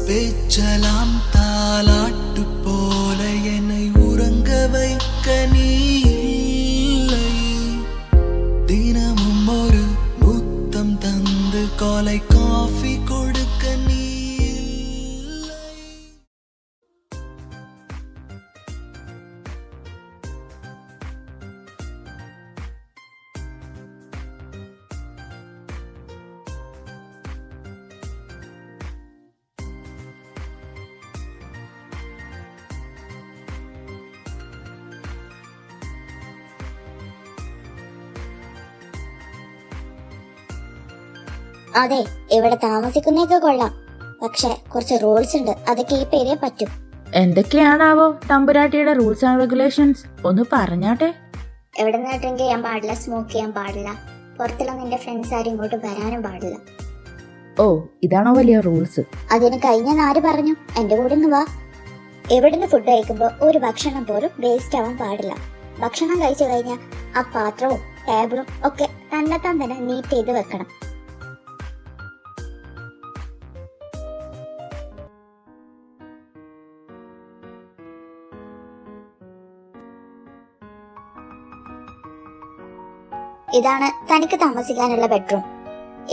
பேச்சலாம் தாலாட்டு போல என்னை உறங்க வைக்க நீ இல்லை. தினமும் ஒரு முத்தம் தந்து காலை காஃபி கொடுக்க நீ இல்லை. അതെ, ഇവിടെ താമസിക്കുന്നതൊക്കെ കൊള്ളാം. പക്ഷെ കുറച്ച് റൂൾസ് ഉണ്ട്, അത് കീപ്പ് ചെയ്തേ പറ്റും. എന്തൊക്കെയാണാവോ തമ്പുരാട്ടിയുടെ റൂൾസ് ആൻഡ് റെഗുലേഷൻസ്? ഒന്ന് പറഞ്ഞാട്ടെ. എവിടെ നിന്ന് ഡ്രിങ്ക് ചെയ്യാൻ പാടില്ല, സ്മോക്ക് ചെയ്യാൻ പാടില്ല, പുറത്തുള്ള നിന്റെ ഫ്രണ്ട്സ് ആരും ഇങ്ങോട്ട് വരാനും പാടില്ല. ഓ, ഇതാണോ വലിയ റൂൾസ്? അതിന് കഴിഞ്ഞ ആര് പറഞ്ഞു? എന്റെ കൂടെ ഒന്ന് വാ. എവിടുന്ന് ഫുഡ് കഴിക്കുമ്പോ ഒരു ഭക്ഷണം പോലും വേസ്റ്റ് ആവാൻ പാടില്ല. ഭക്ഷണം കഴിച്ചു കഴിഞ്ഞാൽ ആ പാത്രവും ടേബിളും ഒക്കെ തന്നെത്താൻ തന്നെ നീറ്റ് ചെയ്ത് വെക്കണം. ഇതാണ് തനിക്ക് താമസിക്കാനുള്ള ബെഡ്റൂം.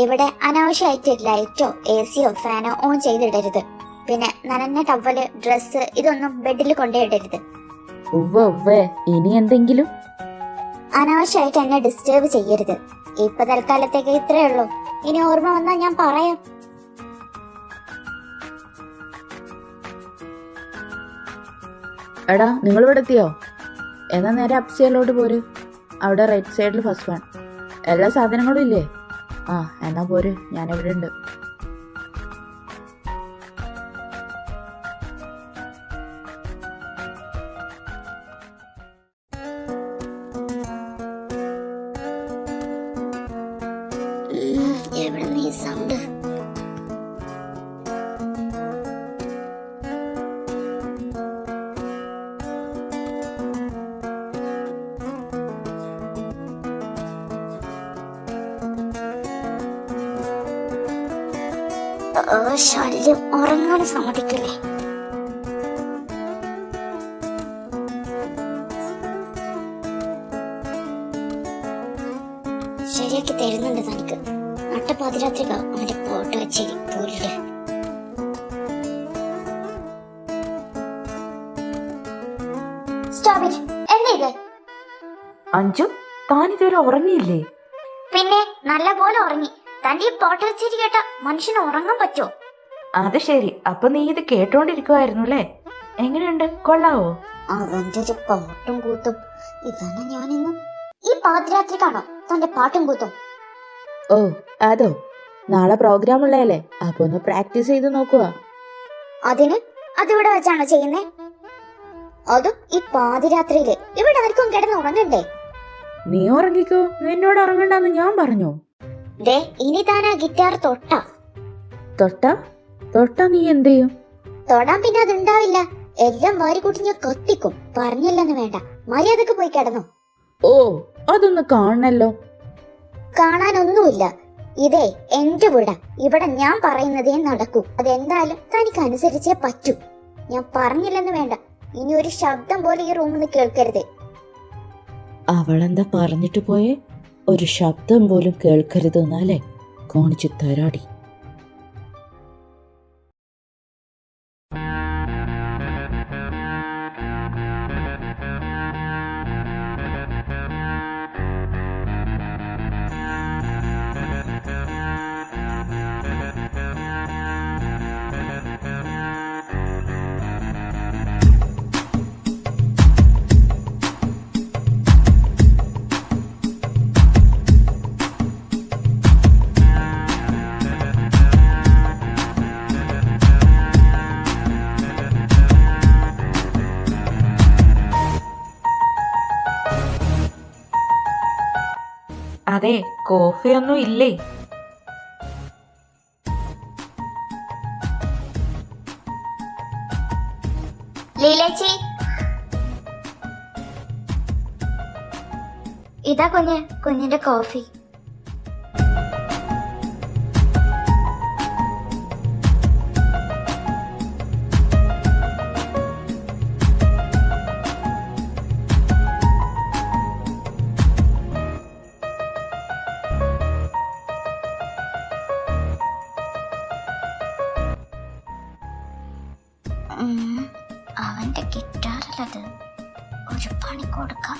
ഇവിടെ അനാവശ്യമായിട്ട് ലൈറ്റോ AC-യോ ഫാനോ ഓൺ ചെയ്തിടരുത്. പിന്നെ നനഞ്ഞ ടവല്, ഡ്രസ്സ് ഇതൊന്നും ബെഡിൽ കൊണ്ടുപോയിടരുത്. ഇനി എന്തെങ്കിലും? അനാവശ്യമായിട്ട് എന്നെ ഡിസ്റ്റർബ് ചെയ്യരുത്. ഇപ്പൊ തൽക്കാലത്തേക്ക് ഇത്രയേ ഉള്ളൂ. ഇനി ഓർമ്മ വന്നാൽ ഞാൻ പറയാം. എടാ, നിങ്ങൾ ഇവിടെ എത്തിയോ? എന്നാ നേരെ അപ്സ്റ്റേറിലോട്ട് പോര്. അവിടെ റൈറ്റ് സൈഡിൽ ഫസ്റ്റ് വൺ. എല്ലാ സാധനങ്ങളും ഇല്ലേ? ആ, എന്നാ പോര്, ഞാനിവിടെ ഉണ്ട്. എവിടെ നീ സൗണ്ട്? ശല്യം, ഉറങ്ങാനും സമ്മതിക്കില്ലേ? ശരിയാക്കി തരുന്നുണ്ട് തനിക്ക്. നട്ടപ്പാതിരാത്രിക അവന്റെ ഫോട്ടോ വെച്ചിരി പോലിട്ട്. Stop it. എന്താ ഇത്? അഞ്ചു, താനിതുവരെ ഉറങ്ങിയില്ലേ? പിന്നെ നല്ല പോലെ ഉറങ്ങി. തന്റെ ഈ പോട്ടോ വെച്ചിരി കേട്ട മനുഷ്യന് ഉറങ്ങാൻ പറ്റുമോ? അത് ശരി, അപ്പൊ നീ ഇത് കേട്ടോണ്ടിരിക്കുവായിരുന്നു അല്ലേ? എങ്ങനെയുണ്ട്, കൊള്ളാവോ? അവന്റെ ഒരു പാട്ടും കൂത്തും. ഇതാണ് ഞാനിന്ന്. ഈ പാതിരാത്രിക്കാണോ തന്റെ പാട്ടും കൂത്തും? ഓ, അതോ? നാളെ പ്രോഗ്രാം ഉള്ളതല്ലേ, അപ്പൊ ഒന്ന് പ്രാക്ടീസ് ചെയ്ത് നോക്കുക. അതിവിടെ വെച്ചാണോ ചെയ്യുന്നേ? അതും ഈ പാതിരാത്രിയില്? ഇവിടെ ആർക്കും കിടന്ന് ഉറങ്ങണ്ടേ? നീ ഉറങ്ങിക്കോ, നിന്നോട് ഉറങ്ങണ്ടെന്ന് ഞാൻ പറഞ്ഞോ? ദേ, ഇനി താനാ ഗിറ്റാർ തൊട്ടാ നീ എന്ത് ചെയ്യും? തൊടാൻ പിന്നെ അതുണ്ടാവില്ല. എല്ലാം വാരിക്കൂട്ടി ഞാൻ കത്തിക്കും. പറഞ്ഞില്ലെന്ന് വേണ്ട, മര്യാദക്ക് പോയി കിടന്നു. ഓ, അതൊന്ന് കാണണല്ലോ. കാണാനൊന്നുമില്ല. ഇതേ എന്റെ വീടാ. ഇവിടെ ഞാൻ പറയുന്നതേ നടക്കൂ. അതെന്തായാലും തനിക്ക് അനുസരിച്ചേ പറ്റൂ. ഞാൻ പറഞ്ഞില്ലെന്ന് വേണ്ട. ഇനി ഒരു ശബ്ദം പോലെ ഈ റൂമിൽ നിന്ന് കേൾക്കരുത്. അവളെന്താ പറഞ്ഞിട്ട് പോയേ? ഒരു ശബ്ദം പോലും കേൾക്കരുത് എന്നാലേ കാണിച്ചു തരാടി. അതെ, കോഫിയൊന്നും ഇല്ലേ? ലീലേച്ചി, ഇതാ കുഞ്ഞിന്റെ കോഫി. കാണിക്കൊടുക്കാം.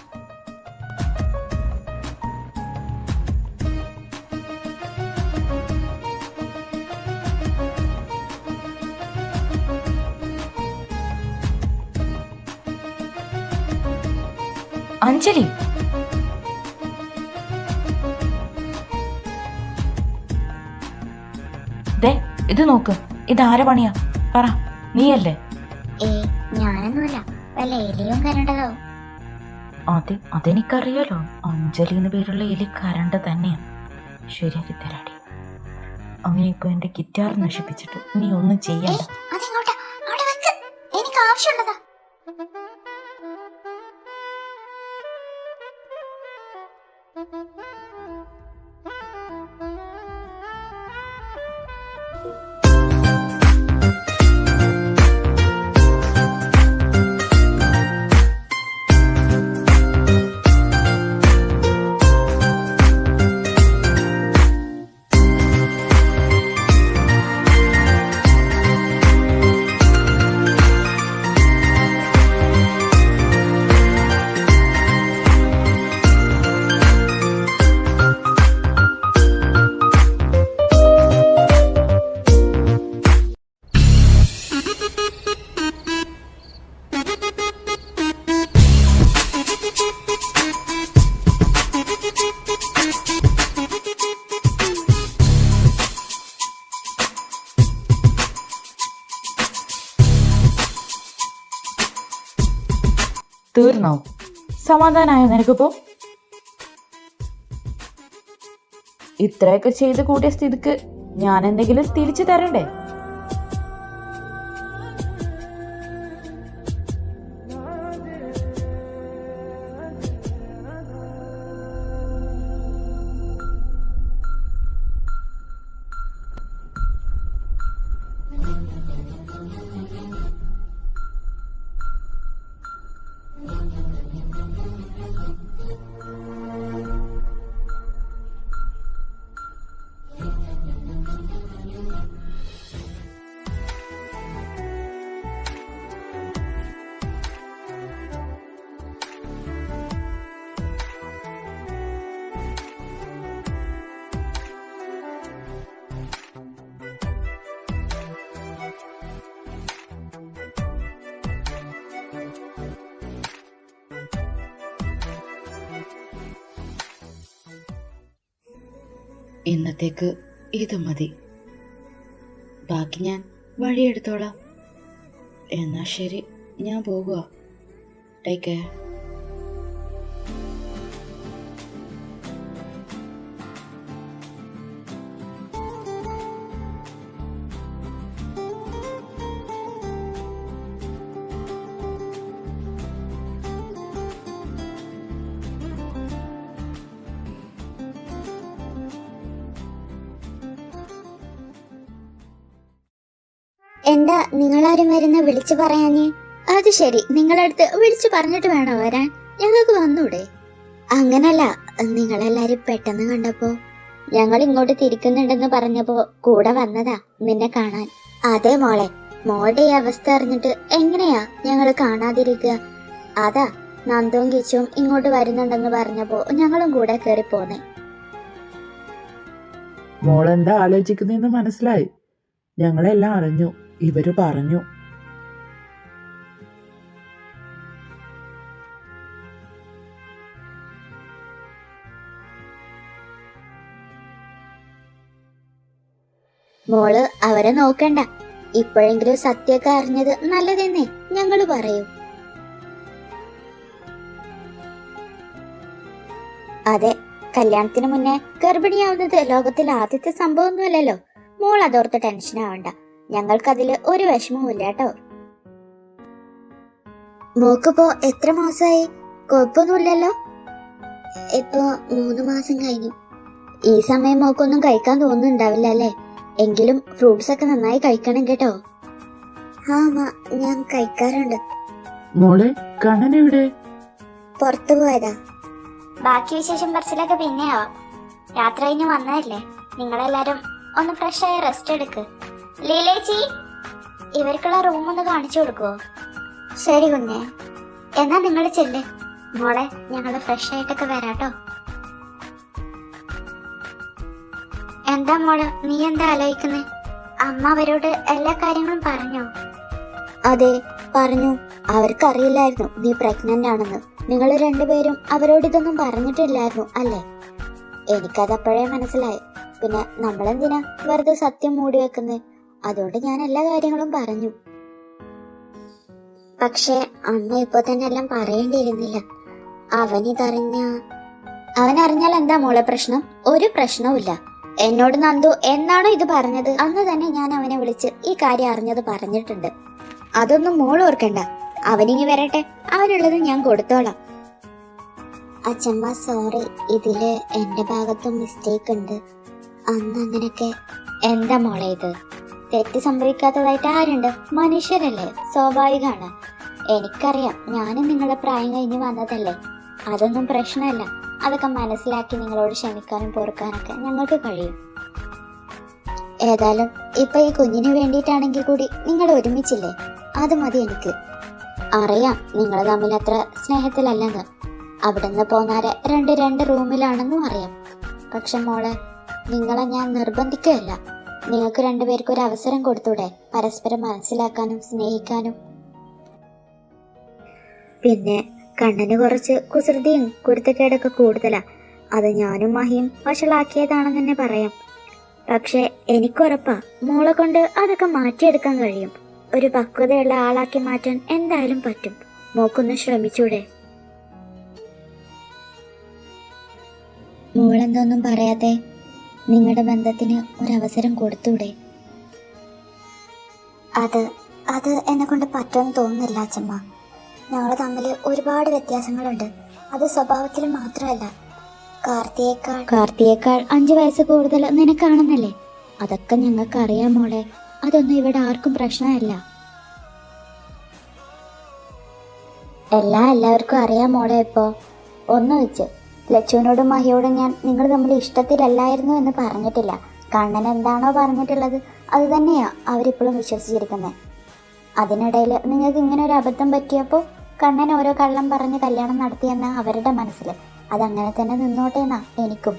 അഞ്ജലി, ദേ ഇത് നോക്ക്, ഇതാര പണിയാ? പറ, നീയല്ലേ? ഞാനൊന്നുമില്ല, വല്ല എലിയും കരണ്ടതോ? അതെനിക്കറിയാലോ. അഞ്ജലി എന്ന് പേരുള്ള എലി കരണ്ട തന്നെയാ. ശരിയാക്കി തരാടി. അങ്ങനെ ഇപ്പൊ എന്റെ ഗിറ്റാർ നശിപ്പിച്ചിട്ട് നീ ഒന്നും ചെയ്യണ്ട. എനിക്ക് ആവശ്യമുള്ളതാ. തീർന്നോ? സമാധാനായോ നിനക്കിപ്പോ? ഇത്രയൊക്കെ ചെയ്ത് കൂട്ടിയ സ്ഥിതിക്ക് ഞാൻ എന്തെങ്കിലും തിരിച്ചു തരണ്ടേ? ഇന്നത്തേക്ക് ഇത് മതി. ബാക്കി ഞാൻ വഴിയെടുത്തോളാം. എന്നാ ശരി, ഞാൻ പോകുക. Take care. എന്താ നിങ്ങളാരും വരുന്ന വിളിച്ചു പറയാഞ്ഞേ? അത് ശരി, നിങ്ങളടുത്ത് വിളിച്ചു പറഞ്ഞിട്ട് വേണോ വരാൻ? ഞങ്ങൾക്ക് വന്നൂടെ? അങ്ങനല്ല, നിങ്ങളെല്ലാരും പെട്ടെന്ന് കണ്ടപ്പോ ഞങ്ങൾ ഇങ്ങോട്ട് തിരിക്കുന്നുണ്ടെന്ന് പറഞ്ഞപ്പോ കൂടെ വന്നതാ നിന്നെ കാണാൻ. അതെ മോളെ, മോളുടെ ഈ അവസ്ഥ അറിഞ്ഞിട്ട് എങ്ങനെയാ ഞങ്ങൾ കാണാതിരിക്കുക? അതാ നന്ദവും കിച്ചും ഇങ്ങോട്ട് വരുന്നുണ്ടെന്ന് പറഞ്ഞപ്പോ ഞങ്ങളും കൂടെ കേറി പോന്നെ. മോളെന്താ ആലോചിക്കുന്നതെന്ന് മനസ്സിലായി. ഞങ്ങളെല്ലാം അറിഞ്ഞു. ഇവര് പറഞ്ഞു. മോള് അവരെ നോക്കണ്ട. ഇപ്പോഴെങ്കിലും സത്യമൊക്കെ അറിഞ്ഞത് നല്ലതെന്നേ ഞങ്ങള് പറയൂ. അതെ, കല്യാണത്തിന് മുന്നേ ഗർഭിണിയാവുന്നത് ലോകത്തിൽ ആദ്യത്തെ സംഭവമൊന്നുമല്ലല്ലോ. മോൾ അതോർത്ത് ടെൻഷൻ ആവണ്ട. ഞങ്ങൾക്കതില് ഒരു വിഷമവും ഇല്ല കേട്ടോ. മോക്കിപ്പോ എത്ര മാസമായി? കുഴപ്പമൊന്നുമില്ലല്ലോ. ഇപ്പോ 3 മാസം കഴിഞ്ഞു. ഈ സമയം മോക്കൊന്നും കഴിക്കാൻ തോന്നുന്നുണ്ടാവില്ല അല്ലേ? എങ്കിലും ഫ്രൂട്ട്സ് ഒക്കെ നന്നായി കഴിക്കണം കേട്ടോ. ആ അമ്മ, ഞാൻ കഴിക്കാറുണ്ട്. മോളെ, കണ്ണൻ എവിടെ? പുറത്തു പോയതാ. ബാക്കി വിശേഷം പറച്ചിലൊക്കെ പിന്നെ ആവാം. യാത്ര കഴിഞ്ഞ് വന്നതല്ലേ, നിങ്ങളെല്ലാരും ഒന്ന് ഫ്രഷ് ആയി റെസ്റ്റ് എടുക്ക്. ലീലേച്ചി, ഇവർക്കുള്ള റൂം ഒന്ന് കാണിച്ചു കൊടുക്കുവോ? ശരി കുഞ്ഞെ, എന്നാ നിങ്ങൾ ചെല്ല്. മോളെ ഞങ്ങള് ഫ്രഷ് ആയിട്ടൊക്കെ വരാട്ടോ. എന്താ മോള്, നീ എന്താ ആലോചിക്കുന്നേ? അമ്മ അവരോട് എല്ലാ കാര്യങ്ങളും പറഞ്ഞോ? അതെ പറഞ്ഞു. അവർക്കറിയില്ലായിരുന്നു നീ പ്രഗ്നന്റ് ആണെന്ന്. നിങ്ങൾ രണ്ടുപേരും അവരോട് ഇതൊന്നും പറഞ്ഞിട്ടില്ലായിരുന്നു അല്ലേ? എനിക്കതപ്പോഴേ മനസ്സിലായി. പിന്നെ നമ്മളെന്തിനാ വെറുതെ സത്യം മൂടി വെക്കുന്നേ? അതുകൊണ്ട് ഞാൻ എല്ലാ കാര്യങ്ങളും പറഞ്ഞു. പക്ഷെ അമ്മ ഇപ്പൊ തന്നെ എല്ലാം പറയേണ്ടിയിരുന്നില്ല. അവനറിഞ്ഞാൽ എന്താ മോളെ പ്രശ്നം? ഒരു പ്രശ്നവുമില്ല. എന്നോട് നന്ദു എന്നാണോ ഇത് പറഞ്ഞത് അന്ന് തന്നെ ഞാൻ അവനെ വിളിച്ച് ഈ കാര്യം അറിഞ്ഞത് പറഞ്ഞിട്ടുണ്ട്. അതൊന്നും മോൾ ഓർക്കണ്ട. അവനിങ്ങി വരട്ടെ, അവനുള്ളത് ഞാൻ കൊടുത്തോളാം. അച്ഛമ്മ സോറി, ഇതില് എന്റെ ഭാഗത്തും മിസ്റ്റേക്ക് ഉണ്ട്. അന്ന് അങ്ങനൊക്കെ. എന്താ മോളെ ഇത്? തെറ്റ് സംഭവിക്കാത്തതായിട്ട് ആരുണ്ട്? മനുഷ്യരല്ലേ, സ്വാഭാവികമാണ്. എനിക്കറിയാം, ഞാനും നിങ്ങളുടെ പ്രായം കഴിഞ്ഞ് വന്നതല്ലേ. അതൊന്നും പ്രശ്നമല്ല. അതൊക്കെ മനസ്സിലാക്കി നിങ്ങളോട് ക്ഷമിക്കാനും പൊറുക്കാനൊക്കെ ഞങ്ങൾക്ക് കഴിയും. ഏതായാലും ഇപ്പൊ ഈ കുഞ്ഞിന് വേണ്ടിയിട്ടാണെങ്കിൽ കൂടി നിങ്ങൾ ഒരുമിച്ചില്ലേ, അത് മതി എനിക്ക്. അറിയാം നിങ്ങൾ തമ്മിൽ അത്ര സ്നേഹത്തിലല്ലെന്ന്. അവിടുന്ന് പോന്നാരെ രണ്ട് റൂമിലാണെന്നും അറിയാം. പക്ഷെ മോളെ, നിങ്ങളെ ഞാൻ നിർബന്ധിക്കുകയല്ല. നിങ്ങൾക്ക് രണ്ടുപേർക്കും ഒരു അവസരം കൊടുത്തൂടെ പരസ്പരം മനസ്സിലാക്കാനും സ്നേഹിക്കാനും? പിന്നെ കണ്ണന് കുറച്ച് കുസൃതിയും കുരുത്തക്കേടൊക്കെ കൂടുതലാ. അത് ഞാനും മഹിയും വഷളാക്കിയതാണെന്ന് തന്നെ പറയാം. പക്ഷെ എനിക്കുറപ്പാ മോളെ കൊണ്ട് അതൊക്കെ മാറ്റിയെടുക്കാൻ കഴിയും. ഒരു പക്വതയുള്ള ആളാക്കി മാറ്റാൻ എന്തായാലും പറ്റും. മോക്കൊന്ന് ശ്രമിച്ചൂടെ? മോളെന്തൊന്നും പറയാതെ നിങ്ങളുടെ ബന്ധത്തിന് ഒരവസരം കൊടുത്തൂടെ? അത് എന്നെ കൊണ്ട് പറ്റുമെന്ന് തോന്നുന്നില്ല അച്ഛമ്മ. ഞങ്ങൾ തമ്മിൽ ഒരുപാട് വ്യത്യാസങ്ങളുണ്ട്. അത് സ്വഭാവത്തിൽ മാത്രമല്ല. കാർത്തിയേക്കാൾ 5 വയസ്സ് കൂടുതൽ നിനക്കാണെന്നല്ലേ? അതൊക്കെ ഞങ്ങൾക്ക് അറിയാം മോളെ. അതൊന്നും ഇവിടെ ആർക്കും പ്രശ്നമല്ല. എല്ലാവർക്കും അറിയാം മോളെ. ഇപ്പോ ഒന്ന് വെച്ച് ലച്ചുവിനോടും മഹിയോടും ഞാൻ നിങ്ങൾ തമ്മിൽ ഇഷ്ടത്തിലല്ലായിരുന്നു എന്ന് പറഞ്ഞിട്ടില്ല. കണ്ണൻ എന്താണോ പറഞ്ഞിട്ടുള്ളത് അത് തന്നെയാ അവരിപ്പോഴും വിശ്വസിച്ചിരിക്കുന്നത്. അതിനിടയിൽ നിങ്ങൾക്ക് ഇങ്ങനെ ഒരു അബദ്ധം പറ്റിയപ്പോൾ കണ്ണൻ ഓരോ കള്ളം പറഞ്ഞ് കല്യാണം നടത്തിയെന്ന അവരുടെ മനസ്സിൽ. അതങ്ങനെ തന്നെ നിന്നോട്ടെ എന്നാ എനിക്കും.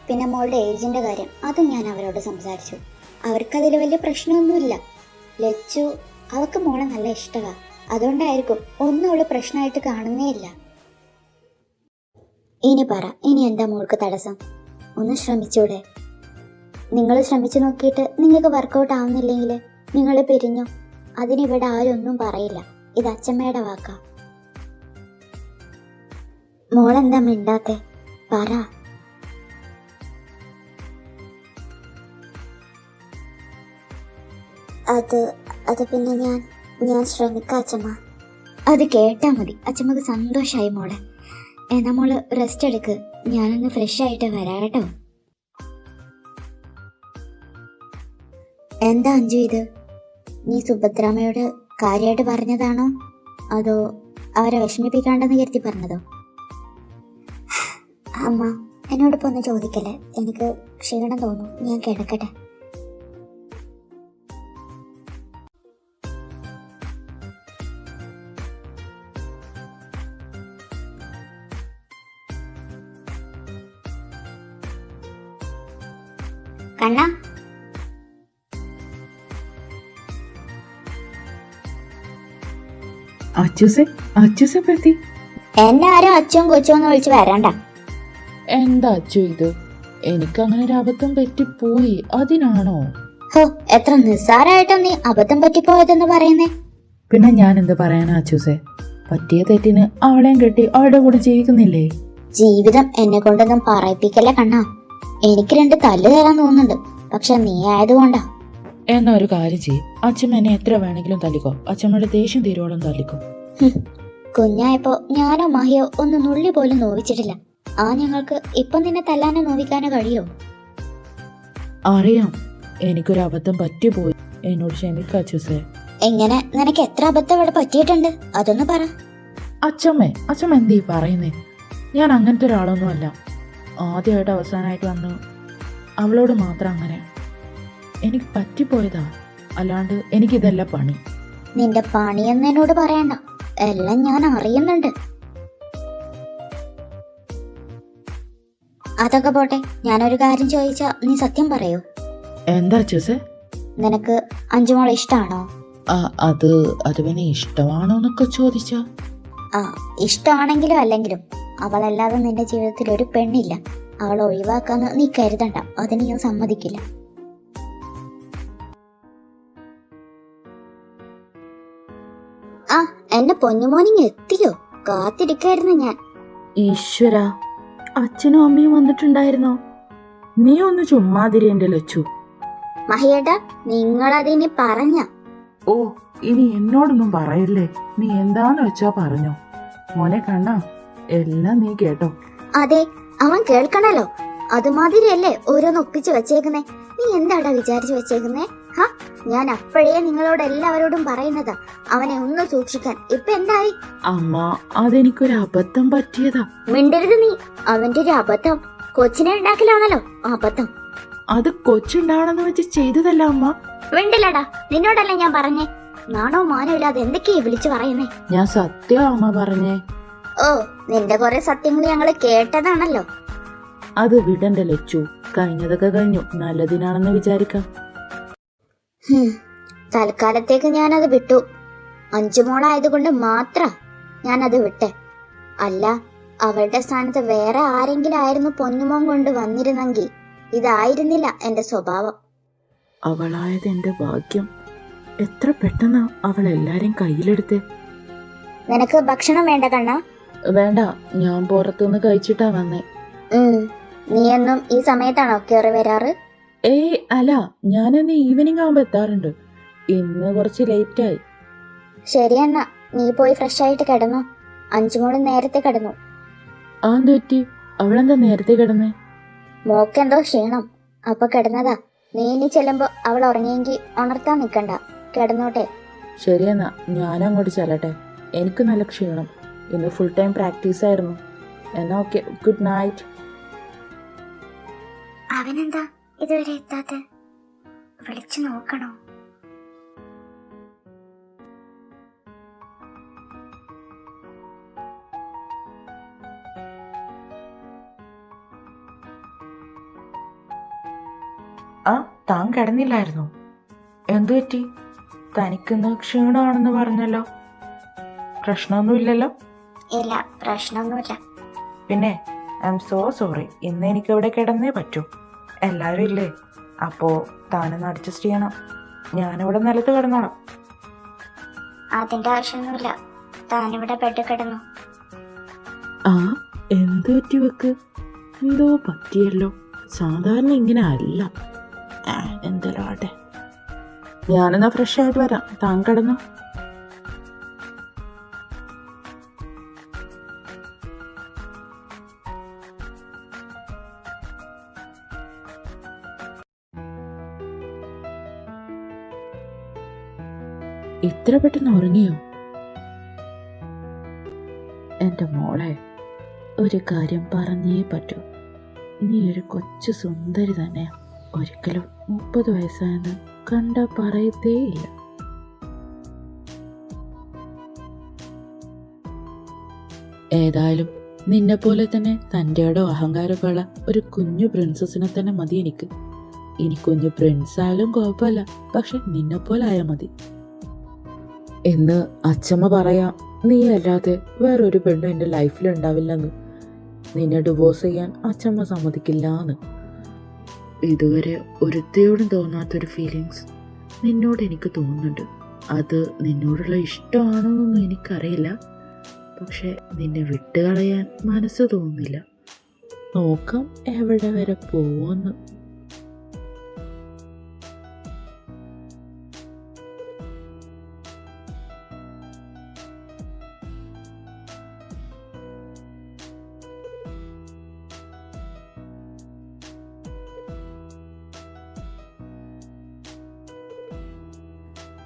പിന്നെ മോളുടെ ഏജിന്റെ കാര്യം അതും ഞാൻ അവരോട് സംസാരിച്ചു. അവർക്കതിൽ വലിയ പ്രശ്നമൊന്നുമില്ല. ലച്ചു അവൾക്ക് മോളെ നല്ല ഇഷ്ടമാണ്. അതുകൊണ്ടായിരിക്കും ഒന്നും അവള് പ്രശ്നമായിട്ട് കാണുന്നേ ഇല്ല. ഇനി പറ, ഇനി എന്താ മോൾക്ക് തടസ്സം? ഒന്ന് ശ്രമിച്ചൂടെ? നിങ്ങൾ ശ്രമിച്ചു നോക്കിയിട്ട് നിങ്ങൾക്ക് വർക്കൗട്ട് ആവുന്നില്ലെങ്കിൽ നിങ്ങൾ പിരിഞ്ഞു. അതിനിവിടെ ആരും ഒന്നും പറയില്ല. ഇത് അച്ഛമ്മയുടെ വാക്കാ. മോളെന്താ മിണ്ടാത്തെ? പറ. അത് പിന്നെ ഞാൻ ശ്രമിക്കാം അച്ഛമ്മ. അത് കേട്ടാ മതി. അച്ഛമ്മക്ക് സന്തോഷായി മോളെ. എന്നാ മോള് റെസ്റ്റ് എടുക്ക്. ഞാനൊന്ന് ഫ്രഷ് ആയിട്ട് വരാം കേട്ടോ. എന്താ അഞ്ജു ഇത്? നീ സുഭദ്രാമയോട് കാര്യമായിട്ട് പറഞ്ഞതാണോ അതോ അവരെ വിഷമിപ്പിക്കാണ്ടെന്ന് കരുതി പറഞ്ഞതോ? അമ്മ എന്നോടിപ്പോ ഒന്ന് ചോദിക്കല്ലേ. എനിക്ക് ക്ഷീണം തോന്നും. ഞാൻ കിടക്കട്ടെ. കണ്ണ, അച്ഛൂസെ പറ്റി എന്നെ ആരും അച്ഛൻ കൊച്ചോന്ന് വിളിച്ച് വരണ്ട. എന്താ അച്ചു ഇത്? എനിക്കങ്ങനെ ഒരു അബദ്ധം പറ്റിപ്പോയി, അതിനാണോ? ഹോ, എത്ര നിസ്സാരായിട്ടാ നീ അബദ്ധം പറ്റിപ്പോയതെന്ന് പറയുന്നേ. പിന്നെ ഞാൻ എന്ത് പറയാനാ അച്ഛൂസെ? പറ്റിയ തെറ്റിന് അവളെയും കെട്ടി അവളുടെ കൂടെ ജീവിക്കുന്നില്ലേ? ജീവിതം എന്നെ കൊണ്ടൊന്നും പറയിപ്പിക്കല്ലേ കണ്ണാ. എനിക്ക് 2 തല്ല് തരാൻ തോന്നുന്നുണ്ട്. പക്ഷെ നീ ആയതുകൊണ്ടാ. എന്നാ ഒരു കാര്യം ചെയ്യ്, അച്ഛമ്മ എന്നെ എത്ര വേണമെങ്കിലും തല്ലിക്കോ. അച്ഛമ്മയുടെ ദേഷ്യം തീരോളം തല്ലിക്കോ. കുഞ്ഞായപ്പോ ഞാനോ മഹിയോ ഒന്ന് നുള്ളി പോലും നോവിച്ചിട്ടില്ല. ഞങ്ങൾക്ക് ഇപ്പം നിന്നെ തല്ലാനോ നോവിക്കാനോ കഴിയോ? അറിയാം, എനിക്കൊരു അബദ്ധം പറ്റിപ്പോയി. എന്നോട് ക്ഷമിക്ക അച്ഛൂസെ. എങ്ങനെ? നിനക്ക് എത്ര അബദ്ധം ഇവിടെ പറ്റിയിട്ടുണ്ട്? അതൊന്ന് പറ. അച്ഛമ്മ എന്തീ പറയുന്നേ? ഞാൻ അങ്ങനത്തെ ഒരാളൊന്നും അല്ല. ആദ്യമായിട്ട് അവസാനമായിട്ട് വന്ന് അവളോട് മാത്രം അങ്ങനെ. എനിക്ക് പറ്റിപ്പോയതാ, അല്ലാണ്ട് എനിക്കിതല്ല പണി. നിന്റെ പണിയെന്ന് എന്നോട് പറയണ്ട. എല്ലാം ഞാൻ അറിയുന്നുണ്ട്. അതൊക്കെ പോട്ടെ, ഞാനൊരു കാര്യം ചോദിച്ചാ നീ സത്യം പറയൂ. എന്താ അച്ചൂസേ? നിനക്ക് അഞ്ചുമോളെ ഇഷ്ടാണോ? അത് പിന്നെ ഇഷ്ടമാണോ എന്നൊക്കെ ചോദിച്ചാ? ആ, ഇഷ്ടമാണെങ്കിലും അല്ലെങ്കിലും അവളല്ലാതെ നിന്റെ ജീവിതത്തിൽ ഒരു പെണ്ണില്ല. അവളെ ഒഴിവാക്കാന്ന് നീ കരുതണ്ട, അതിന് ഞാൻ സമ്മതിക്കില്ല. ആ, എന്റെ പൊന്നുമോനിങ് എത്തിയോ? കാത്തിരിക്കായിരുന്നു ഞാൻ. ഈശ്വര, അച്ഛനും അമ്മയും വന്നിട്ടുണ്ടായിരുന്നോ? നീ ഒന്ന് ചുമ്മാതിരി എന്റെ ലച്ചു. മഹിയേട്ടാ, നിങ്ങളതിനി പറഞ്ഞ ഓ, ഇനി എന്നോടൊന്നും പറയല്ലേ. നീ എന്താന്ന് വെച്ചാ പറഞ്ഞോ. മോനെ കണ്ണാ, എല്ലാം നീ കേട്ടോ. അതെ, അവൻ കേൾക്കണല്ലോ. അതുമാതിരിയല്ലേ ഓരോന്ന് ഒപ്പിച്ച് വെച്ചേക്കുന്നേ. നീ എന്താടാ വിചാരിച്ചു വെച്ചേക്കുന്നേ? ഹാ, ഞാൻ അപ്പോഴേ നിങ്ങളോട് എല്ലാവരോടും പറയുന്നതാ അവനെ ഒന്ന് സൂക്ഷിക്കാൻ. ഇപ്പൊ എന്തായി? അമ്മ, അതെനിക്കൊരു അബദ്ധം പറ്റിയതാ. മിണ്ടരുത് നീ. അവന്റെ ഒരു അബദ്ധം കൊച്ചിനെ ഉണ്ടാക്കലാണല്ലോ അബദ്ധം. അത് കൊച്ചുണ്ടാവണമെന്ന് വെച്ച് ചെയ്തതല്ല അമ്മ. മിണ്ടില്ലടാ, നിന്നോടല്ലേ ഞാൻ പറഞ്ഞേ. നാണോ മാനോ ഇല്ലാതെ എന്തൊക്കെയാ വിളിച്ചു പറയുന്നേ? ഞാൻ സത്യം അമ്മ പറഞ്ഞേ. ഓ, നിന്റെ കുറെ സത്യങ്ങൾ ഞങ്ങള് കേട്ടതാണല്ലോ. അത് വിടണ്ട ലച്ചു, കഴിഞ്ഞതൊക്കെ കഴിഞ്ഞു. നല്ലതിനാണെന്ന് വിചാരിക്കാം. തൽക്കാലത്തേക്ക് ഞാനത് വിട്ടു. അഞ്ചുമോളായതുകൊണ്ട് മാത്രം ഞാനത് വിട്ടെ. അല്ല, അവളുടെ സ്ഥാനത്ത് വേറെ ആരെങ്കിലും ആയിരുന്നു പൊന്നുമോൻ കൊണ്ട് വന്നിരുന്നെങ്കിൽ ഇതായിരുന്നില്ല എന്റെ സ്വഭാവം. അവളായത് എന്റെ ഭാഗ്യം. എത്ര പെട്ടെന്നാ അവൾ എല്ലാരെയും കയ്യിലെടുത്തേ. നിനക്ക് ഭക്ഷണം വേണ്ട കണ്ണാ? വേണ്ട, ഞാൻ പുറത്തുനിന്ന് കഴിച്ചിട്ടാ വന്നേ. നീ എന്നും ഈ സമയത്താണോ കയറി വരാറ്? ഏയ് അല്ല, ഞാനെന്ന് ഈവനിങ് ആവുമ്പോ എത്താറുണ്ട്. ഇന്ന് കുറച്ച് ലേറ്റായി. ശരി, എന്നാ നീ പോയി ഫ്രഷ് ആയിട്ട് കിടന്നു. അഞ്ചുമോള് നേരത്തെ കിടന്നു. അതെന്ത് പറ്റി? അവളെന്താ നേരത്തെ കിടന്നേ? മോക്കെന്തോ ക്ഷീണം, അപ്പൊ കിടന്നതാ. നീ ഇനി ചെല്ലുമ്പോ അവൾ ഉറങ്ങിയെങ്കിൽ ഉണർത്താൻ നിക്കണ്ട, കിടന്നോട്ടെ. ശരിയെന്നാ, ഞാനങ്ങോട്ട് ചെല്ലട്ടെ. എനിക്ക് നല്ല ക്ഷീണം. ഇന്ന് ഫുൾ ടൈം പ്രാക്ടീസ് ആയിരുന്നു. എന്നാ ഓക്കെ, ഗുഡ് നൈറ്റ്. അവനെന്താ ഇതുവരെ എത്താത്ത? വിളിച്ചു നോക്കണോ? ആ, താൻ കിടന്നില്ലായിരുന്നു? എന്തു പറ്റി? തനിക്കിന്ന് ക്ഷീണമാണെന്ന് പറഞ്ഞല്ലോ. പ്രശ്നമൊന്നുമില്ലല്ലോ? ഇല്ല, പ്രശ്നമൊന്നുമില്ല. പിന്നെ ഐ എം സോ സോറി. ഇന്ന് എനിക്കിവിടെ കിടന്നേ പറ്റൂ. എല്ലാവരും ഇല്ലേ? അപ്പോ താനൊന്ന് അഡ്ജസ്റ്റ് ചെയ്യണം. ഞാനിവിടെ നിലത്ത് കിടന്നോളാം. അതിന്റെ ആവശ്യമൊന്നുമില്ല, താനിവിടെ ബെഡ് കിടന്നു. ആ, എന്തു പറ്റി വെക്ക്? എന്തോ പറ്റിയല്ലോ. സാധാരണ ഇങ്ങനെ അല്ല. എന്തല്ലോ ആട്ടെ, ഞാനെന്നാ ഫ്രഷ് ആയിട്ട് വരാം. താൻ കിടന്നോ. ഇത്ര പെട്ടെന്ന് ഉറങ്ങിയോ? എൻ്റെ മോളെ, ഒരു കാര്യം പറഞ്ഞേ പറ്റൂ. നീ ഒരു കൊച്ചു സുന്ദരി തന്നെയാ. ഒരിക്കലും 30 വയസ്സായെന്ന് കണ്ട പറയത്തേയില്ല. ഏതായാലും നിന്നെ പോലെ തന്നെ തൻ്റെയോടോ അഹങ്കാരമൊക്കെ ഉള്ള ഒരു കുഞ്ഞു പ്രിൻസസിനെ തന്നെ മതി എനിക്ക്. ഇനി കുഞ്ഞു പ്രിൻസ് ആയാലും കുഴപ്പമില്ല, പക്ഷെ നിന്നെ പോലെ ആയാൽ മതി എന്ന് അച്ഛമ്മ പറയാം. നീ അല്ലാതെ വേറൊരു പെണ്ണും എൻ്റെ ലൈഫിൽ ഉണ്ടാവില്ലെന്ന്. നിന്നെ ഡിവോഴ്സ് ചെയ്യാൻ അച്ഛമ്മ സമ്മതിക്കില്ല എന്ന്. ഇതുവരെ ഒരുത്തയോടും തോന്നാത്തൊരു ഫീലിങ്സ് നിന്നോട് എനിക്ക് തോന്നുന്നുണ്ട്. അത് നിന്നോടുള്ള ഇഷ്ടമാണോ എന്നൊന്നും എനിക്കറിയില്ല, പക്ഷെ നിന്നെ വിട്ടുകളയാൻ മനസ്സ് തോന്നുന്നില്ല. നോക്കാം എവിടെ വരെ പോവെന്ന്.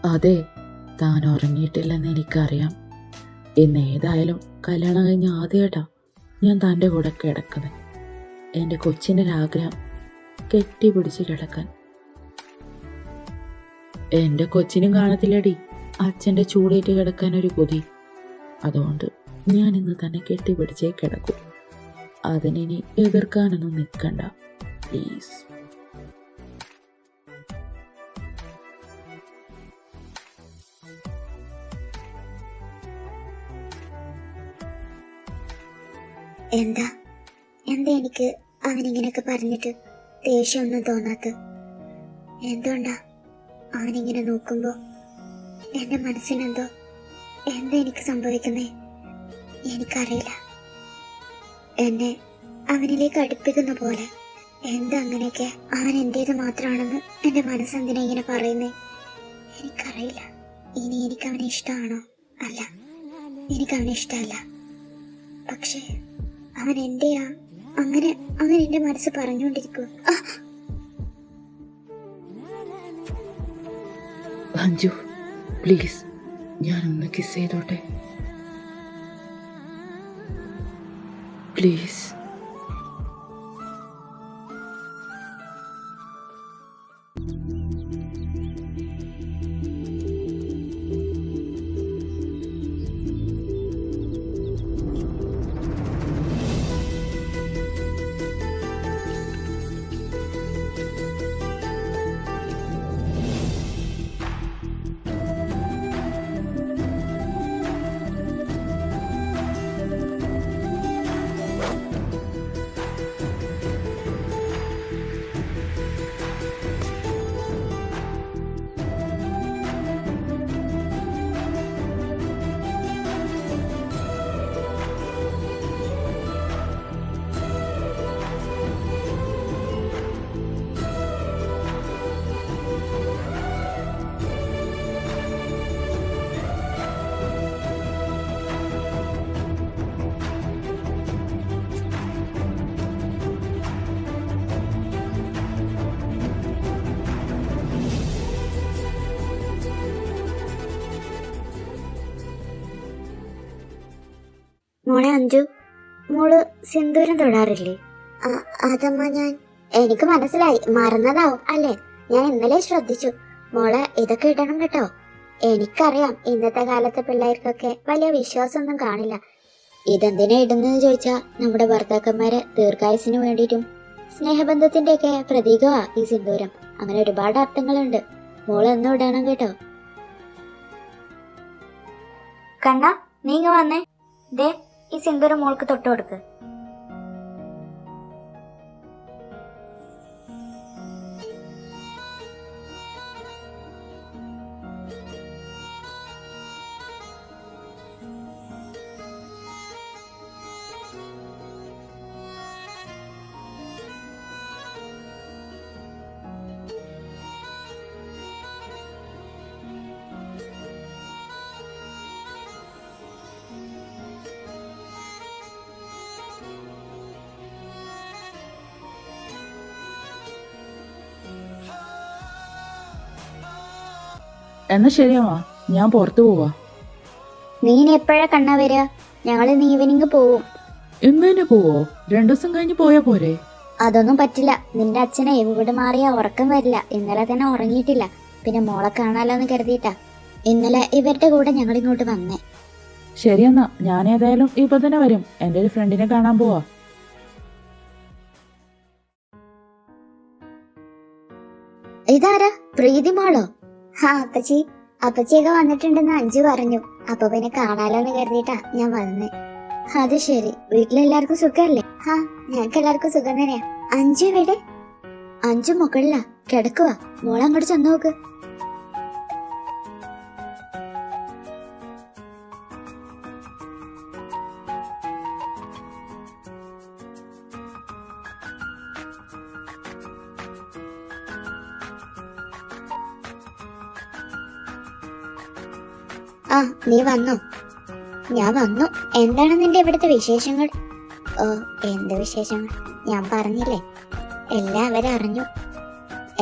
അതെ, താൻ ഉറങ്ങിയിട്ടില്ലെന്ന് എനിക്കറിയാം. ഇന്ന് ഏതായാലും കല്യാണം കഴിഞ്ഞ ആദ്യമായിട്ടാ ഞാൻ തൻ്റെ കൂടെ കിടക്കുന്നത്. എൻ്റെ കൊച്ചിൻ്റെ ഒരാഗ്രഹം കെട്ടിപ്പിടിച്ച് കിടക്കാൻ. എൻ്റെ കൊച്ചിനും കാണത്തില്ലടി അച്ഛൻ്റെ ചൂടേറ്റ് കിടക്കാൻ ഒരു കൊതി. അതുകൊണ്ട് ഞാൻ ഇന്ന് തന്നെ കെട്ടിപ്പിടിച്ചേ കിടക്കും. അതിനി എതിർക്കാനൊന്നും നിൽക്കണ്ട പ്ലീസ്. എന്താ എന്താ എനിക്ക് അവനിങ്ങനെയൊക്കെ പറഞ്ഞിട്ട് ദേഷ്യമൊന്നും തോന്നാത്ത? എന്തുകൊണ്ടാ അവനിങ്ങനെ നോക്കുമ്പോ എന്റെ മനസ്സിനെന്തോ എന്താ എനിക്ക് സംഭവിക്കുന്നേ എനിക്കറിയില്ല. എന്നെ അവനിലേക്ക് അടുപ്പിക്കുന്ന പോലെ എന്താ അങ്ങനെയൊക്കെ അവൻ എന്റേത് മാത്രമാണെന്ന് എന്റെ മനസ്സെന്തിനാ ഇങ്ങനെ പറയുന്നേ എനിക്കറിയില്ല. ഇനി എനിക്ക് അവനെ ഇഷ്ടമാണോ? അല്ല, എനിക്ക് അവനെ ഇഷ്ടമല്ല. പക്ഷേ അവൻ എന്റെയാ, അങ്ങനെ അവൻ എന്റെ മനസ്സ് പറഞ്ഞുകൊണ്ടിരിക്കുക. അഞ്ജു പ്ലീസ്, ഞാനൊന്ന് കിസ് ചെയ്തോട്ടെ പ്ലീസ്. മോളെ അഞ്ജു, മോള് സിന്ദൂരം തൊടാറില്ലേ? അതമ്മ എനിക്ക് മനസ്സിലായി, മറന്നതാവും അല്ലേ? ഞാൻ ഇന്നലെ ശ്രദ്ധിച്ചു. മോളെ ഇതൊക്കെ ഇടണം കേട്ടോ. എനിക്കറിയാം ഇന്നത്തെ കാലത്തെ പിള്ളേർക്കൊക്കെ വലിയ വിശ്വാസമൊന്നും കാണില്ല. ഇതെന്തിനാ ഇടുന്നതെന്ന് ചോദിച്ചാ നമ്മുടെ ഭർത്താക്കന്മാരെ ദീർഘായുസിന് വേണ്ടിയിട്ടും സ്നേഹബന്ധത്തിന്റെ ഒക്കെ പ്രതീകമാ ഈ സിന്ദൂരം. അങ്ങനെ ഒരുപാട് അർത്ഥങ്ങളുണ്ട്. മോള് എന്നും ഇടണം കേട്ടോ. കണ്ണ, നീങ്ങ വന്നേ. ദേ ഈ സിന്ദൂരം മോൾക്ക് തൊട്ട് കൊടുക്ക്. എന്നാ ശരിയാവാ, ഞാൻ പുറത്തു പോവാ. നീ ഇനി എപ്പോഴാ കണ്ണാ വരിക? ഞങ്ങൾ ഇന്ന് ഈവനിങ് പോവും. ഇന്ന് തന്നെ പോവോ? 2 ദിവസം കഴിഞ്ഞ് പോയാ പോരെ? അതൊന്നും പറ്റില്ല. നിന്റെ അച്ഛനെ ഇവിടെ മാറിയാ ഉറക്കം വരില്ല. ഇന്നലെ തന്നെ ഉറങ്ങിയിട്ടില്ല. പിന്നെ മോളെ കാണാലോന്ന് കരുതിയിട്ടാ ഇന്നലെ ഇവരുടെ കൂടെ ഞങ്ങൾ ഇങ്ങോട്ട് വന്നേ. ശരിയെന്നാ, ഞാൻ ഏതായാലും ഇപ്പൊ തന്നെ വരും. എന്റെ ഒരു ഫ്രണ്ടിനെ കാണാൻ പോവാ. ഇതാരാ? പ്രീതി മോളോ? അപ്പച്ചിയൊക്കെ വന്നിട്ടുണ്ടെന്ന് അഞ്ജു പറഞ്ഞു. അപ്പൊ പിന്നെ കാണാലോന്ന് കരുതിയിട്ടാ ഞാൻ വന്നേ. അത് ശരി, വീട്ടിലെല്ലാവർക്കും സുഖല്ലേ? ഞങ്ങൾക്ക് എല്ലാവർക്കും സുഖം തന്നെയാ. അഞ്ജു എവിടെ? അഞ്ജു മുകളിലാ കിടക്കുവാ. മോളെ അങ്ങോട്ട് ചെന്ന് നോക്ക്. നീ വന്നോ? ഞാൻ വന്നു. എന്താണ് നിന്റെ ഇവിടുത്തെ വിശേഷങ്ങൾ? ഓ, എന്ത് വിശേഷങ്ങൾ? ഞാൻ പറഞ്ഞില്ലേ, എല്ലാം അവരറിഞ്ഞു.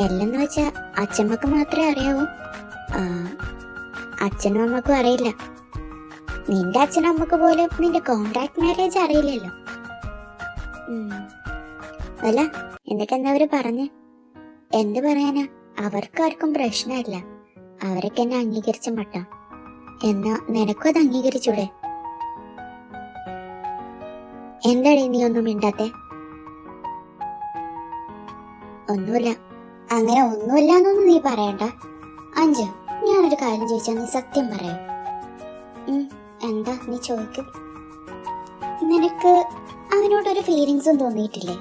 എല്ലെന്ന് വെച്ചാ അച്ഛമ്മക്ക് മാത്രമേ അറിയാവൂ. അച്ഛനും അമ്മക്കും അറിയില്ല. നിന്റെ അച്ഛനും അമ്മക്ക് പോലും നിന്റെ കോൺട്രാക്ട് മാരേജ് അറിയില്ലല്ലോ. അല്ല, എന്നിട്ട് എന്താ അവര് പറഞ്ഞേ? എന്ത് പറയാനാ? അവർക്കാർക്കും പ്രശ്നമില്ല. അവരൊക്കെ എന്നെ അംഗീകരിച്ച മട്ട. എന്നാ നിനക്കും അത് അംഗീകരിച്ചൂടെ? എന്താടി നീ ഒന്നും മിണ്ടാത്തെ? ഒന്നുമില്ല. അങ്ങനെ ഒന്നുമില്ല എന്നൊന്നും നീ പറയണ്ട. അഞ്ചു, ഞാനൊരു കാര്യം ചോദിച്ചാ നീ സത്യം പറയും. എന്താ നീ ചോദിക്കും? നിനക്ക് അവനോടൊരു ഫീലിങ്സും തോന്നിയിട്ടില്ലേ?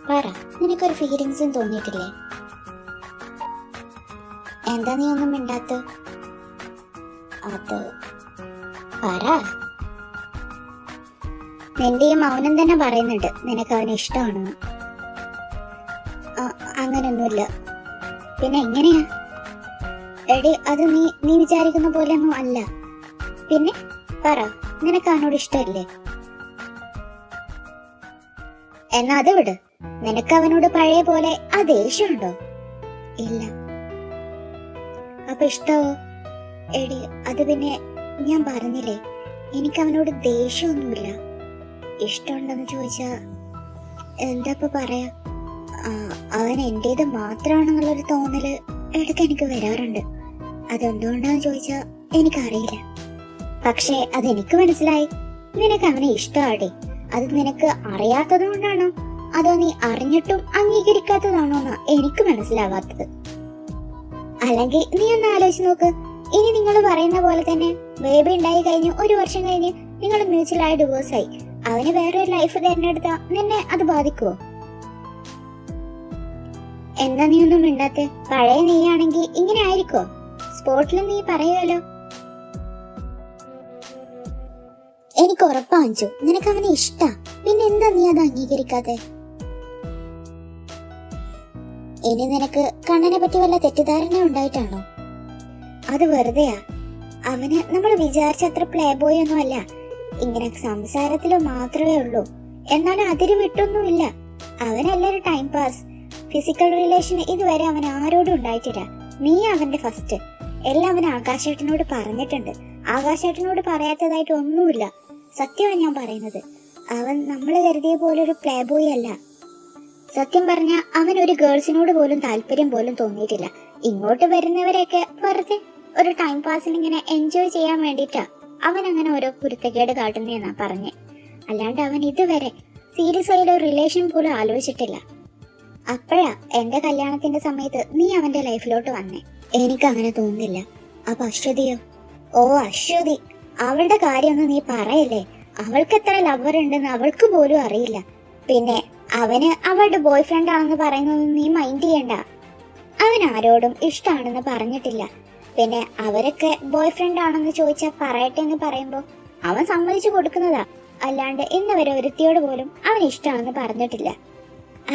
പറ, നിനക്കൊരു ഫീലിങ്സും തോന്നിയിട്ടില്ലേ? എന്താ നീ ഒന്നും മിണ്ടാത്ത? അത് പറ. നിന്റെ ഈ മൗനം തന്നെ പറയുന്നുണ്ട് നിനക്ക് അവനെ ഇഷ്ടമാണെന്ന്. അങ്ങനൊന്നുമില്ല. പിന്നെ എങ്ങനെയാ? എടി, അത് നീ വിചാരിക്കുന്ന പോലെയൊന്നും അല്ല. പിന്നെ പറ, നിനക്ക് അവനോട് ഇഷ്ടമില്ലേ? എന്നാ അത് വിട്. നിനക്ക് അവനോട് പഴയ പോലെ ആ ദേഷ്യമുണ്ടോ? ഇല്ല. അപ്പൊ ഇഷ്ടമോ? എടി, അത് പിന്നെ ഞാൻ പറഞ്ഞില്ലേ, എനിക്ക് അവനോട് ദേഷ്യമൊന്നുമില്ല. ഇഷ്ടമുണ്ടെന്ന് ചോദിച്ചാ എന്താ ഇപ്പൊ പറയാ? അവൻ എന്റേത് മാത്രമാണെന്നുള്ളൊരു തോന്നല് ഇടയ്ക്ക് എനിക്ക് വരാറുണ്ട്. അതെന്തുകൊണ്ടാന്ന് ചോദിച്ചാ എനിക്കറിയില്ല. പക്ഷെ അതെനിക്ക് മനസ്സിലായി, നിനക്ക് അവനെ ഇഷ്ടമാടേ. അത് നിനക്ക് അറിയാത്തത് കൊണ്ടാണോ അതോ നീ അറിഞ്ഞിട്ടും അംഗീകരിക്കാത്തതാണോ എന്നാ എനിക്ക് മനസ്സിലാവാത്തത്. അല്ലെങ്കിൽ നീ ഒന്ന് ആലോചിച്ച് നോക്ക്. ഇനി നിങ്ങൾ പറയുന്ന പോലെ തന്നെ ബേബി ഉണ്ടായി കഴിഞ്ഞ് 1 വർഷം കഴിഞ്ഞ് നിങ്ങൾ മ്യൂച്വലായി ഡിവോഴ്സായി, അവന് വേറൊരു ലൈഫ് തിരഞ്ഞെടുത്താ നിന്നെ അത് ബാധിക്കുവോ? എന്താ നീ ഒന്നും മിണ്ടാത്തെ? പഴയ നീയാണെങ്കിൽ ഇങ്ങനെ ആയിരിക്കോ? സ്പോട്ടിൽ നീ പറയുമല്ലോ. എനിക്ക് ഉറപ്പാഞ്ചു, നിനക്ക് അവനെ ഇഷ്ടാ. പിന്നെ എന്താ നീ അത് അംഗീകരിക്കാതെ? ഇനി നിനക്ക് കണ്ണനെ പറ്റി വല്ല തെറ്റിദ്ധാരണ ഉണ്ടായിട്ടാണോ? അത് വെറുതെയാ. അവന് നമ്മൾ വിചാരിച്ചത്ര പ്ലേ ബോയ് ഒന്നും അല്ല. ഇങ്ങനെ സംസാരത്തില് മാത്രമേ ഉള്ളൂ. എന്നാലും അതിര് വിട്ടൊന്നുമില്ല. അവനല്ലൊരു ടൈം പാസ്. ഫിസിക്കൽ റിലേഷൻ ഇതുവരെ അവൻ ആരോടും ഉണ്ടായിട്ടില്ല. നീ അവന്റെ ഫസ്റ്റ്. എല്ലാം അവൻ ആകാശേട്ടനോട് പറഞ്ഞിട്ടുണ്ട്. ആകാശേട്ടനോട് പറയാത്തതായിട്ട് ഒന്നുമില്ല. സത്യമാണ് ഞാൻ പറയുന്നത്. അവൻ നമ്മൾ കരുതിയ പോലെ ഒരു പ്ലേ ബോയ് അല്ല. സത്യം പറഞ്ഞ അവൻ ഒരു ഗേൾസിനോട് പോലും താല്പര്യം പോലും തോന്നിയിട്ടില്ല. ഇങ്ങോട്ട് വരുന്നവരെയൊക്കെ വെറുതെ ഒരു ടൈം പാസിന് ഇങ്ങനെ എൻജോയ് ചെയ്യാൻ വേണ്ടിയിട്ടാ അവൻ അങ്ങനെ ഓരോ കുരുത്തക്കേട് കാട്ടുന്നതെന്നാ പറഞ്ഞേ. അല്ലാണ്ട് അവൻ ഇതുവരെ സീരിയസ് ആയിട്ട് ഒരു റിലേഷൻ പോലും ആലോചിച്ചിട്ടില്ല. അപ്പോഴാ എന്റെ കല്യാണത്തിന്റെ സമയത്ത് നീ അവന്റെ ലൈഫിലോട്ട് വന്നേ. എനിക്ക് അങ്ങനെ തോന്നുന്നില്ല. അപ്പൊ അശ്വതിയോ? ഓ അശ്വതി, അവളുടെ കാര്യമൊന്നും നീ പറയല്ലേ. അവൾക്ക് എത്ര ലവർ ഉണ്ടെന്ന് അവൾക്ക് പോലും അറിയില്ല. പിന്നെ അവന് അവളുടെ ബോയ് ഫ്രണ്ട് ആണെന്ന് പറയുന്നതൊന്നും നീ മൈൻഡ് ചെയ്യണ്ട. അവൻ ആരോടും ഇഷ്ടമാണെന്ന് പറഞ്ഞിട്ടില്ല. പിന്നെ അവരൊക്കെ ബോയ് ഫ്രണ്ട് ആണെന്ന് ചോദിച്ചാൽ പറയട്ടെ എന്ന് പറയുമ്പോ അവൻ സമ്മതിച്ചു കൊടുക്കുന്നതാ. അല്ലാണ്ട് ഇന്ന് വരെ ഒരുത്തിയോട് പോലും അവൻ ഇഷ്ടമാണെന്ന് പറഞ്ഞിട്ടില്ല.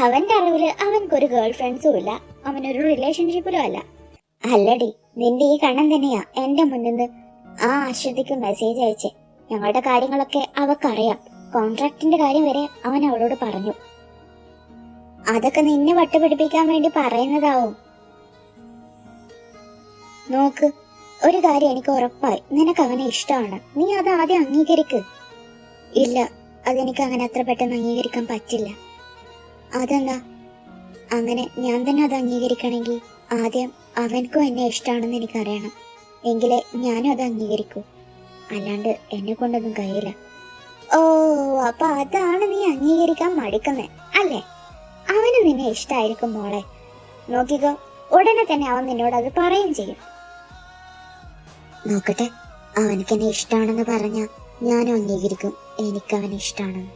അവന്റെ അറിവില് അവൻക്കൊരു ഗേൾ ഫ്രണ്ട്സും ഇല്ല. അവനൊരു റിലേഷൻഷിപ്പിലും അല്ല. അല്ലടി, നിന്റെ ഈ കണ്ണൻ തന്നെയാ എന്റെ മുന്നിൽ നിന്ന് ആ അശ്വതിക്ക് മെസ്സേജ് അയച്ചേ. ഞങ്ങളുടെ കാര്യങ്ങളൊക്കെ അവക്കറിയാം. കോൺട്രാക്ടിന്റെ കാര്യം വരെ അവൻ അവളോട് പറഞ്ഞു. അതൊക്കെ നിന്നെ വട്ടുപിടിപ്പിക്കാൻ വേണ്ടി പറയുന്നതാവും. നോക്ക്, ഒരു കാര്യം എനിക്ക് ഉറപ്പായി, നിനക്ക് അവനെ ഇഷ്ടമാണ്. നീ അത് ആദ്യം അംഗീകരിക്ക്. ഇല്ല, അതെനിക്ക് അങ്ങനെ അത്ര പെട്ടെന്ന് അംഗീകരിക്കാൻ പറ്റില്ല. അതെന്താ? അങ്ങനെ ഞാൻ തന്നെ അത് അംഗീകരിക്കണമെങ്കിൽ ആദ്യം അവൻക്കും എന്നെ ഇഷ്ടമാണെന്ന് എനിക്കറിയണം. എങ്കിലേ ഞാനും അത് അംഗീകരിക്കൂ. അല്ലാണ്ട് എന്നെ കൊണ്ടൊന്നും കഴിയില്ല. ഓ, അപ്പൊ അതാണ് നീ അംഗീകരിക്കാൻ മടിക്കുന്നേ അല്ലേ? അവന് നിന്നെ ഇഷ്ടമായിരിക്കും മോളെ. നോക്കിക്കോ, ഉടനെ തന്നെ അവൻ നിന്നോട് അത് പറയുകയും ചെയ്യും. നോക്കട്ടെ, അവനക്ക് എന്നെ ഇഷ്ടമാണെന്ന് പറഞ്ഞാൽ ഞാനും അംഗീകരിക്കും എനിക്കവനെ ഇഷ്ടമാണെന്ന്.